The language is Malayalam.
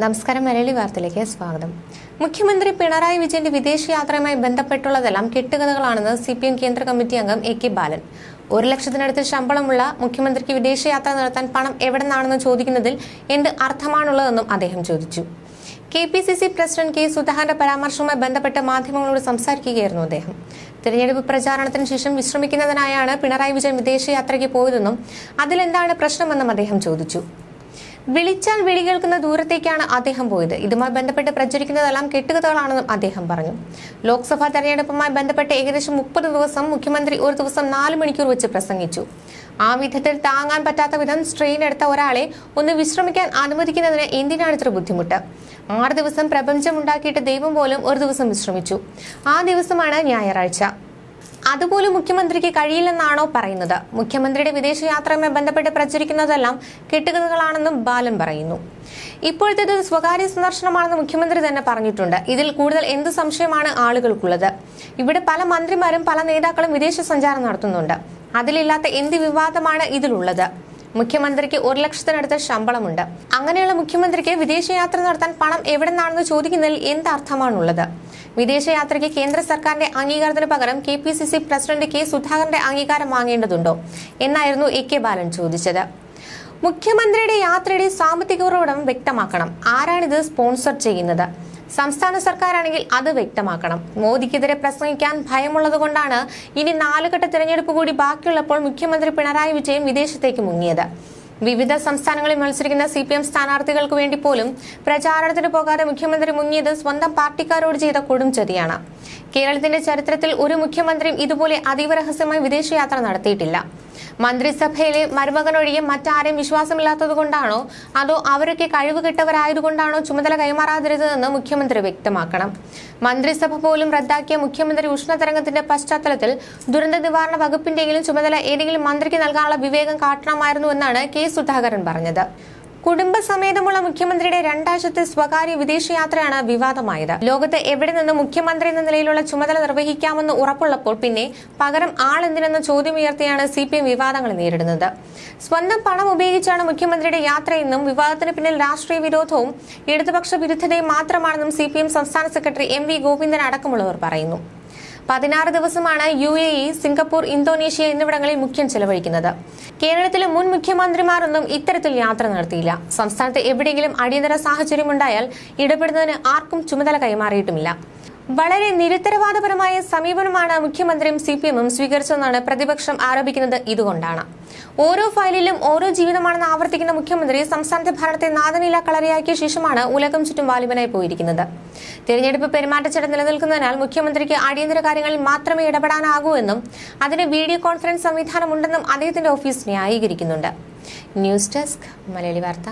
നമസ്കാരം. മലയാളി വാർത്തയിലേക്ക് സ്വാഗതം. മുഖ്യമന്ത്രി പിണറായി വിജയന്റെ വിദേശയാത്രയുമായി ബന്ധപ്പെട്ടുള്ളതെല്ലാം കെട്ടുകഥകളാണെന്ന് CPM കേന്ദ്ര കമ്മിറ്റി അംഗം AK ബാലൻ. 1 ലക്ഷത്തിനടുത്ത് ശമ്പളമുള്ള മുഖ്യമന്ത്രിക്ക് വിദേശയാത്ര നടത്താൻ പണം എവിടെ നിന്നാണെന്ന് ചോദിക്കുന്നതിൽ എന്ത് അർത്ഥമാണുള്ളതെന്നും അദ്ദേഹം ചോദിച്ചു. KPCC പ്രസിഡന്റ് K സുധാകരന്റെ പരാമർശവുമായി ബന്ധപ്പെട്ട് മാധ്യമങ്ങളോട് സംസാരിക്കുകയായിരുന്നു അദ്ദേഹം. തിരഞ്ഞെടുപ്പ് പ്രചാരണത്തിന് ശേഷം വിശ്രമിക്കുന്നതിനായാണ് പിണറായി വിജയൻ വിദേശയാത്രയ്ക്ക് പോയതെന്നും അതിലെന്താണ് പ്രശ്നമെന്നും അദ്ദേഹം ചോദിച്ചു. വിളിച്ചാൽ വിളി കേൾക്കുന്ന ദൂരത്തേക്കാണ് അദ്ദേഹം പോയത്. ഇതുമായി ബന്ധപ്പെട്ട് പ്രചരിക്കുന്നതെല്ലാം കെട്ടുകഥകളാണെന്നും അദ്ദേഹം പറഞ്ഞു. ലോക്സഭാ തെരഞ്ഞെടുപ്പുമായി ബന്ധപ്പെട്ട് ഏകദേശം 30 ദിവസം മുഖ്യമന്ത്രി ഒരു ദിവസം 4 മണിക്കൂർ വെച്ച് പ്രസംഗിച്ചു. ആ വിധത്തിൽ താങ്ങാൻ പറ്റാത്ത വിധം സ്ട്രെയിൻ എടുത്ത ഒരാളെ ഒന്ന് വിശ്രമിക്കാൻ അനുവദിക്കുന്നതിന് എന്തിനാണ് ഇത്ര ബുദ്ധിമുട്ട്? 6 ദിവസം പ്രപഞ്ചമുണ്ടാക്കിയിട്ട് ദൈവം പോലും ഒരു ദിവസം വിശ്രമിച്ചു. ആ ദിവസമാണ് ഞായറാഴ്ച. അതുപോലും മുഖ്യമന്ത്രിക്ക് കഴിയില്ലെന്നാണോ പറയുന്നത്? മുഖ്യമന്ത്രിയുടെ വിദേശയാത്രയുമായി ബന്ധപ്പെട്ട് പ്രചരിക്കുന്നതെല്ലാം കെട്ടുകഥകളാണെന്നും ബാലൻ പറയുന്നു. ഇപ്പോഴത്തേത് സ്വകാര്യ സന്ദർശനമാണെന്ന് മുഖ്യമന്ത്രി തന്നെ പറഞ്ഞിട്ടുണ്ട്. ഇതിൽ കൂടുതൽ എന്ത് സംശയമാണ് ആളുകൾക്കുള്ളത്? ഇവിടെ പല മന്ത്രിമാരും പല നേതാക്കളും വിദേശ സഞ്ചാരം നടത്തുന്നുണ്ട്. അതിലില്ലാത്ത എന്ത് വിവാദമാണ് ഇതിലുള്ളത്? മുഖ്യമന്ത്രിക്ക് 1 ലക്ഷത്തിനടുത്ത് ശമ്പളമുണ്ട്. അങ്ങനെയുള്ള മുഖ്യമന്ത്രിക്ക് വിദേശയാത്ര നടത്താൻ പണം എവിടെ നിന്നാണെന്ന് ചോദിക്കുന്നതിൽ എന്ത് അർത്ഥമാണുള്ളത്? വിദേശയാത്രയ്ക്ക് കേന്ദ്ര സർക്കാരിന്റെ അംഗീകാരത്തിന് പകരം KPCC പ്രസിഡന്റ് K സുധാകരന്റെ അംഗീകാരം വാങ്ങേണ്ടതുണ്ടോ എന്നായിരുന്നു AK ബാലൻ ചോദിച്ചത്. മുഖ്യമന്ത്രിയുടെ യാത്രയുടെ സാമ്പത്തിക ഉറവിടം വ്യക്തമാക്കണം. ആരാണിത് സ്പോൺസർ ചെയ്യുന്നത്? സംസ്ഥാന സർക്കാരാണെങ്കിൽ അത് വ്യക്തമാക്കണം. മോദിക്കെതിരെ പ്രസംഗിക്കാൻ ഭയമുള്ളതുകൊണ്ടാണ് ഇനി 4 ഘട്ട തിരഞ്ഞെടുപ്പ് കൂടി ബാക്കിയുള്ളപ്പോൾ മുഖ്യമന്ത്രി പിണറായി വിജയൻ വിദേശത്തേക്ക് മുങ്ങിയത്. വിവിധ സംസ്ഥാനങ്ങളിൽ മത്സരിക്കുന്ന CPM സ്ഥാനാർത്ഥികൾക്ക് വേണ്ടി പോലും പ്രചാരണത്തിന് പോകാതെ മുഖ്യമന്ത്രി മുങ്ങിയത് സ്വന്തം പാർട്ടിക്കാരോട് ചെയ്ത കൊടും ചതിയാണ്. കേരളത്തിന്റെ ചരിത്രത്തിൽ ഒരു മുഖ്യമന്ത്രിയും ഇതുപോലെ അതീവ രഹസ്യമായി വിദേശയാത്ര നടത്തിയിട്ടില്ല. മന്ത്രിസഭയിലെ മരുമകനൊഴികെ മറ്റാരെയും വിശ്വാസമില്ലാത്തതുകൊണ്ടാണോ അതോ അവരൊക്കെ കഴിവുകെട്ടവരായതുകൊണ്ടാണോ ചുമതല കൈമാറാതിരുന്നതെന്ന് മുഖ്യമന്ത്രി വ്യക്തമാക്കണം. മന്ത്രിസഭ പോലും റദ്ദാക്കിയ മുഖ്യമന്ത്രി ഉഷ്ണതരംഗത്തിന്റെ പശ്ചാത്തലത്തിൽ ദുരന്ത നിവാരണ വകുപ്പിന്റെങ്കിലും ചുമതല ഏതെങ്കിലും മന്ത്രിക്ക് നൽകാനുള്ള വിവേകം കാട്ടണമായിരുന്നു എന്നാണ് K സുധാകരൻ പറഞ്ഞത്. കുടുംബസമേതമുള്ള മുഖ്യമന്ത്രിയുടെ 2 ആഴ്ചത്തെ സ്വകാര്യ വിദേശയാത്രയാണ് വിവാദമായത്. ലോകത്ത് എവിടെ നിന്ന് മുഖ്യമന്ത്രി എന്ന നിലയിലുള്ള ചുമതല നിർവഹിക്കാമെന്ന് ഉറപ്പുള്ളപ്പോൾ പിന്നെ പകരം ആളെന്തിനെന്ന ചോദ്യമുയർത്തിയാണ് CPM വിവാദങ്ങൾ നേരിടുന്നത്. സ്വന്തം പണം ഉപയോഗിച്ചാണ് മുഖ്യമന്ത്രിയുടെ യാത്രയെന്നും വിവാദത്തിന് പിന്നിൽ രാഷ്ട്രീയ വിരോധവും ഇടതുപക്ഷ വിരുദ്ധതയും മാത്രമാണെന്നും CPM സംസ്ഥാന സെക്രട്ടറി MV ഗോവിന്ദൻ അടക്കമുള്ളവർ പറയുന്നു. 16 ദിവസമാണ് UAE, സിംഗപ്പൂർ, ഇന്തോനേഷ്യ എന്നിവിടങ്ങളിൽ മുഖ്യം ചെലവഴിക്കുന്നത്. കേരളത്തിലെ മുൻ മുഖ്യമന്ത്രിമാരൊന്നും ഇത്തരത്തിൽ യാത്ര നടത്തിയില്ല. സംസ്ഥാനത്ത് എവിടെയെങ്കിലും അടിയന്തര സാഹചര്യമുണ്ടായാൽ ഇടപെടുന്നതിന് ആർക്കും ചുമതല കൈമാറിയിട്ടുമില്ല. വളരെ നിരുത്തരവാദപരമായ സമീപനമാണ് മുഖ്യമന്ത്രിയും CPMഉം സ്വീകരിച്ചതെന്നാണ് പ്രതിപക്ഷം ആരോപിക്കുന്നത്. ഇതുകൊണ്ടാണ് ഓരോ ഫയലിലും ഓരോ ജീവിതമാണെന്ന് ആവർത്തിക്കുന്ന മുഖ്യമന്ത്രി സംസ്ഥാനത്തെ ഭരണത്തെ നാദനില കളരിയാക്കിയ ശേഷമാണ് ഉലകം ചുറ്റും വാലിബനായി പോയിരിക്കുന്നത്. തിരഞ്ഞെടുപ്പ് പെരുമാറ്റച്ചട്ടം നിലനിൽക്കുന്നതിനാൽ മുഖ്യമന്ത്രിക്ക് അടിയന്തര കാര്യങ്ങളിൽ മാത്രമേ ഇടപെടാനാകൂ എന്നും അതിന് വീഡിയോ കോൺഫറൻസ് സംവിധാനം ഉണ്ടെന്നും അദ്ദേഹത്തിന്റെ ഓഫീസ് ന്യായീകരിക്കുന്നുണ്ട്. ന്യൂസ് ഡെസ്ക്, മലയാളി വാർത്ത.